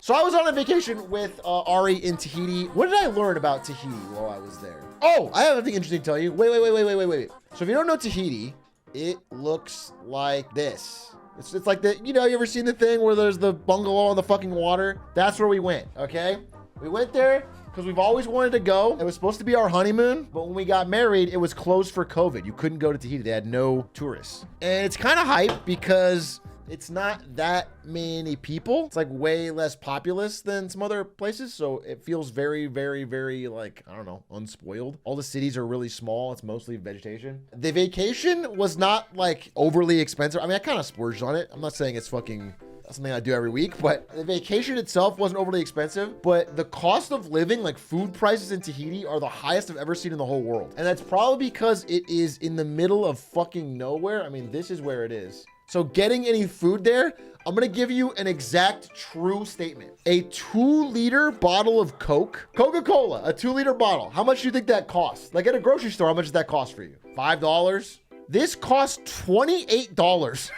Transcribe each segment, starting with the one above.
So I was on a vacation with Ari in Tahiti. What did I learn about Tahiti while I was there? Oh, I have something interesting to tell you. Wait. So if you don't know Tahiti, it looks like this. It's like the, you ever seen the thing where there's the bungalow on the fucking water? That's where we went, okay? We went there because we've always wanted to go. It was supposed to be our honeymoon, but when we got married, it was closed for COVID. You couldn't go to Tahiti. They had no tourists. And it's kind of hype because it's not that many people. It's like way less populous than some other places. So it feels very, very, very like, I don't know, unspoiled. All the cities are really small. It's mostly vegetation. The vacation was not like overly expensive. I mean, I kind of splurged on it. I'm not saying it's fucking something I do every week, but the vacation itself wasn't overly expensive, but the cost of living, like food prices in Tahiti, are the highest I've ever seen in the whole world. And that's probably because it is in the middle of fucking nowhere. I mean, this is where it is. So getting any food there, I'm gonna give you an exact true statement. A 2-liter bottle of Coke, Coca-Cola, a 2-liter bottle. How much do you think that costs? Like at a grocery store, how much does that cost for you? $5? This costs $28.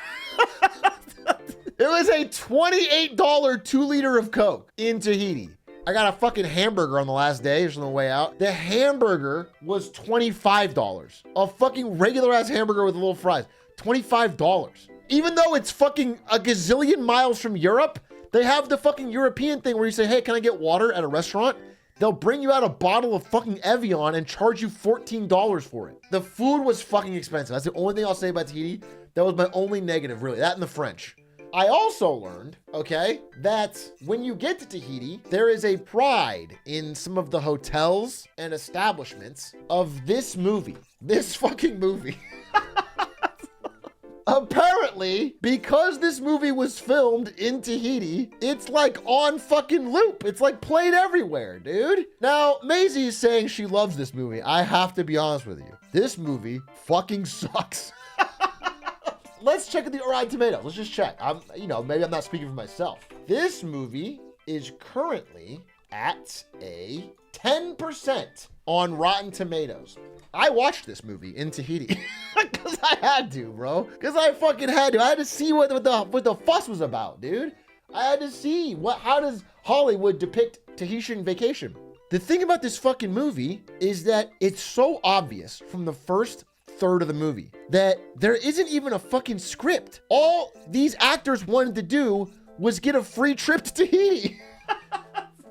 It was a $28 2-liter of Coke in Tahiti. I got a fucking hamburger on the last day, just on the way out. The hamburger was $25. A fucking regular ass hamburger with little fries, $25. Even though it's fucking a gazillion miles from Europe, they have the fucking European thing where you say, hey, can I get water at a restaurant? They'll bring you out a bottle of fucking Evian and charge you $14 for it. The food was fucking expensive. That's the only thing I'll say about Tahiti. That was my only negative, really. That and the French. I also learned, okay, that when you get to Tahiti, there is a pride in some of the hotels and establishments of this movie. This fucking movie. Apparently, because this movie was filmed in Tahiti, it's like on fucking loop. It's like played everywhere, dude. Now, Maisie is saying she loves this movie. I have to be honest with you. This movie fucking sucks. Let's check the Rotten Tomatoes. Let's just check. Maybe I'm not speaking for myself. This movie is currently at a 10% on Rotten Tomatoes. I watched this movie in Tahiti because I had to, bro. Because I fucking had to. I had to see what the fuss was about, dude. I had to see how does Hollywood depict Tahitian vacation. The thing about this fucking movie is that it's so obvious from the first third of the movie that there isn't even a fucking script. All these actors wanted to do was get a free trip to Tahiti.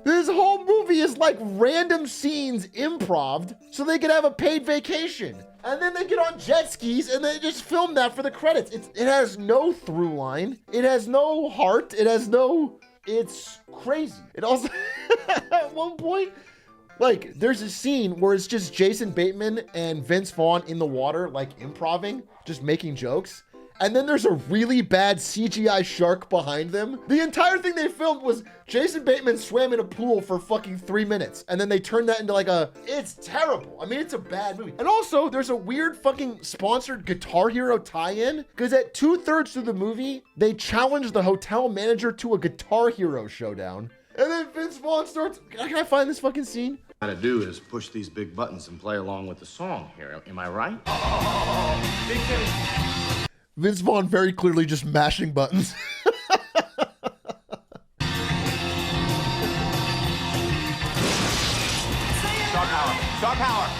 This whole movie is like random scenes improv so they could have a paid vacation. And then they get on jet skis and they just film that for the credits. It has no through line. It has no heart. It's crazy. It also, at one point, like there's a scene where it's just Jason Bateman and Vince Vaughn in the water, like improving, just making jokes. And then there's a really bad CGI shark behind them. The entire thing they filmed was Jason Bateman swam in a pool for fucking 3 minutes. And then they turned that into it's terrible. I mean, it's a bad movie. And also there's a weird fucking sponsored Guitar Hero tie-in because at 2/3 through the movie, they challenge the hotel manager to a Guitar Hero showdown. And then Vince Vaughn starts, can I find this fucking scene? What I gotta do is push these big buttons and play along with the song here. Am I right? Big finish. Vince Vaughn very clearly just mashing buttons. Star power.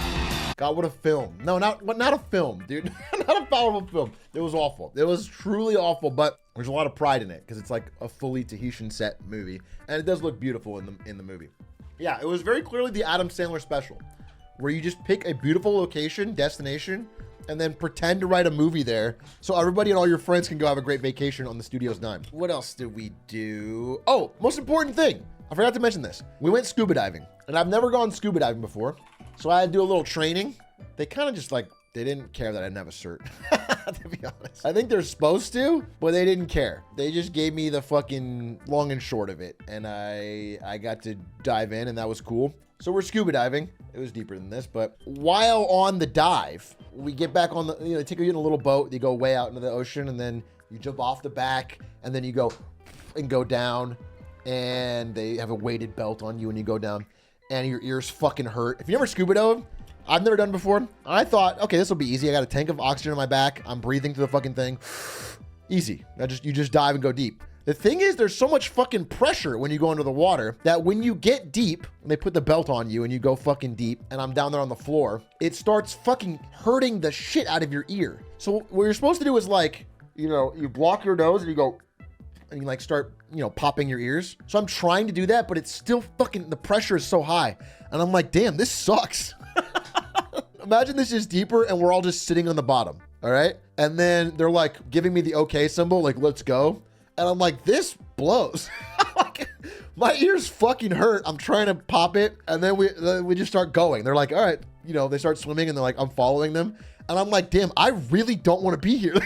God, what a film. No, not a film, dude. Not a powerful film. It was awful. It was truly awful, but there's a lot of pride in it because it's like a fully Tahitian set movie. And it does look beautiful in the movie. Yeah, it was very clearly the Adam Sandler special where you just pick a beautiful location, destination, and then pretend to write a movie there so everybody and all your friends can go have a great vacation on the studio's dime. What else did we do? Oh, most important thing. I forgot to mention this. We went scuba diving, and I've never gone scuba diving before, so I had to do a little training. They kind of just they didn't care that I didn't have a cert, to be honest. I think they're supposed to, but they didn't care. They just gave me the fucking long and short of it, and I got to dive in, and that was cool. So we're scuba diving. It was deeper than this, but while on the dive, we get back on they take you in a little boat. You go way out into the ocean, and then you jump off the back, and then you go down, and they have a weighted belt on you when you go down, and your ears fucking hurt. If you never scuba dove, I've never done it before. I thought, okay, this will be easy. I got a tank of oxygen in my back. I'm breathing through the fucking thing. Easy. You just dive and go deep. The thing is, there's so much fucking pressure when you go under the water that when you get deep, and they put the belt on you and you go fucking deep, and I'm down there on the floor, it starts fucking hurting the shit out of your ear. So what you're supposed to do is like, you know, you block your nose and you go, and you like start, you know, popping your ears. So I'm trying to do that, but it's still fucking, the pressure is so high. And I'm like, damn, this sucks. Imagine this is deeper and we're all just sitting on the bottom. All right. And then they're like giving me the okay symbol, like, let's go. And I'm like, this blows. Like, my ears fucking hurt. I'm trying to pop it. And then we just start going. They're like, all right, you know, they start swimming and they're like, I'm following them. And I'm like, damn, I really don't want to be here.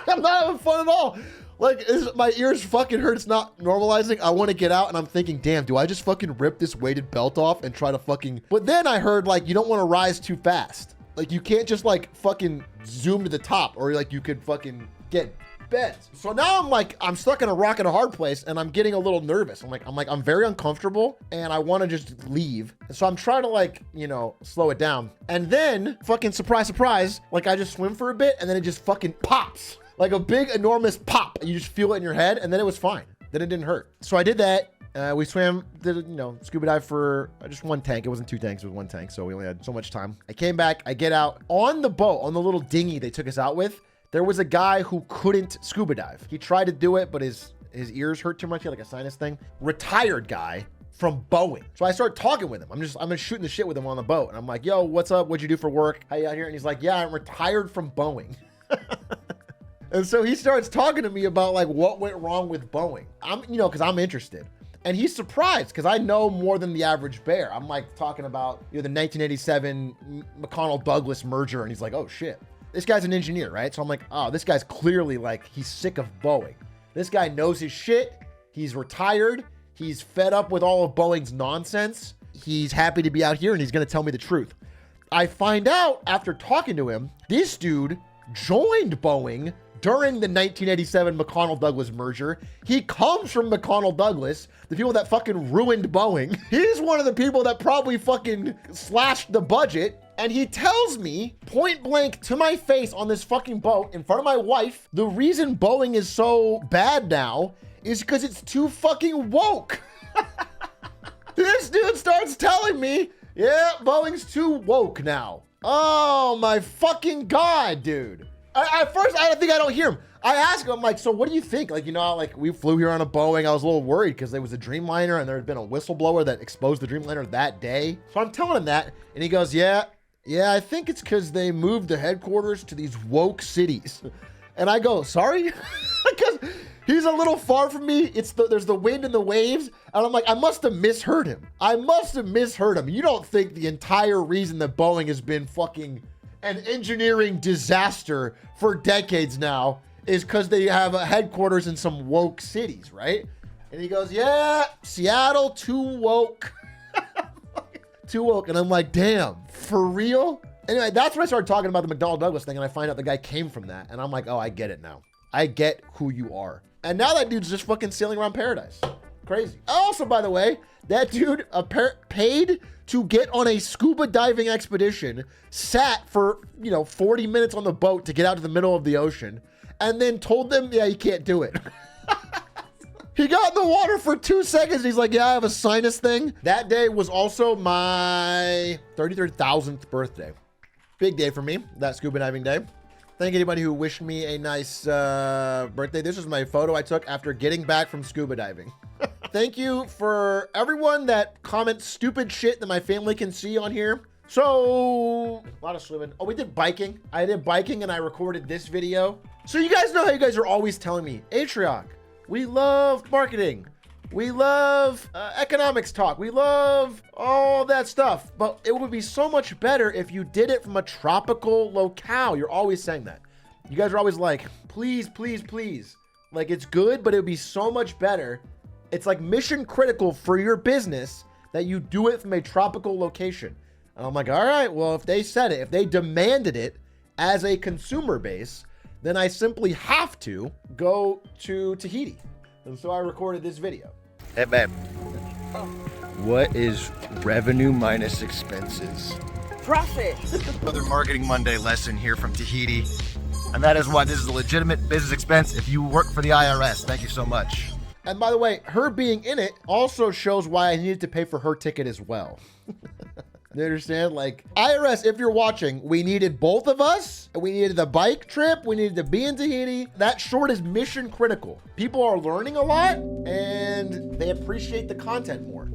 I'm not having fun at all. Like, my ears fucking hurt. It's not normalizing. I want to get out and I'm thinking, damn, do I just fucking rip this weighted belt off and try to fucking, but then I heard like, you don't want to rise too fast. Like you can't just like fucking zoom to the top or like you could fucking get bent. So now I'm stuck in a rock and a hard place and I'm getting a little nervous. I'm very uncomfortable and I want to just leave. So I'm trying to like, you know, slow it down. And then fucking surprise, surprise, like I just swim for a bit and then it just fucking pops. Like a big, enormous pop. You just feel it in your head, and then it was fine. Then it didn't hurt. So I did that. We swam, did, you know, scuba dive for just one tank. It wasn't 2 tanks, it was 1 tank. So we only had so much time. I came back, I get out on the boat, on the little dinghy they took us out with. There was a guy who couldn't scuba dive. He tried to do it, but his ears hurt too much. He had like a sinus thing. Retired guy from Boeing. So I start talking with him. I'm just shooting the shit with him on the boat. And I'm like, yo, what's up? What'd you do for work? How you out here? And he's like, yeah, I'm retired from Boeing. And so he starts talking to me about like what went wrong with Boeing. Cause I'm interested. And he's surprised because I know more than the average bear. I'm like talking about, you know, the 1987 McConnell-Douglas merger. And he's like, oh shit, this guy's an engineer, right? So I'm like, oh, this guy's clearly like, he's sick of Boeing. This guy knows his shit. He's retired. He's fed up with all of Boeing's nonsense. He's happy to be out here and he's going to tell me the truth. I find out after talking to him, this dude joined Boeing during the 1987 McConnell-Douglas merger. He comes from McConnell-Douglas, the people that fucking ruined Boeing. He's one of the people that probably fucking slashed the budget. And he tells me point blank to my face on this fucking boat in front of my wife, the reason Boeing is so bad now is because it's too fucking woke. This dude starts telling me, yeah, Boeing's too woke now. Oh my fucking God, dude. At first, I don't hear him. I ask him, I'm like, so what do you think? Like, you know, like we flew here on a Boeing. I was a little worried because there was a Dreamliner and there had been a whistleblower that exposed the Dreamliner that day. So I'm telling him that. And he goes, yeah, I think it's because they moved the headquarters to these woke cities. And I go, sorry? Because he's a little far from me. There's the wind and the waves. And I'm like, I must have misheard him. You don't think the entire reason that Boeing has been fucking an engineering disaster for decades now is because they have a headquarters in some woke cities, right? And he goes, yeah, Seattle, too woke. Too woke. And I'm like, damn, for real? Anyway, that's when I started talking about the McDonnell-Douglas thing and I find out the guy came from that. And I'm like, oh, I get it now. I get who you are. And now that dude's just fucking sailing around paradise. Crazy. Also, by the way, that dude paid to get on a scuba diving expedition, sat for, 40 minutes on the boat to get out to the middle of the ocean, and then told them, yeah, you can't do it. He got in the water for 2 seconds. He's like, yeah, I have a sinus thing. That day was also my 33,000th birthday. Big day for me, that scuba diving day. Thank anybody who wished me a nice birthday. This is my photo I took after getting back from scuba diving. Thank you for everyone that comments stupid shit that my family can see on here. So, a lot of swimming. Oh, we did biking. I did biking and I recorded this video. So you guys know how you guys are always telling me, Atrioc, we love marketing. We love economics talk. We love all that stuff. But it would be so much better if you did it from a tropical locale. You're always saying that. You guys are always like, please, please, please. Like, it's good, but it would be so much better. It's like mission critical for your business that you do it from a tropical location. And I'm like, all right, well, if they said it, if they demanded it as a consumer base, then I simply have to go to Tahiti. And so I recorded this video. Hey, babe. What is revenue minus expenses? Profit. Another Marketing Monday lesson here from Tahiti. And that is why this is a legitimate business expense if you work for the IRS. Thank you so much. And by the way, her being in it also shows why I needed to pay for her ticket as well. You understand? Like, IRS, if you're watching, we needed both of us. We needed the bike trip. We needed to be in Tahiti. That short is mission critical. People are learning a lot and they appreciate the content more.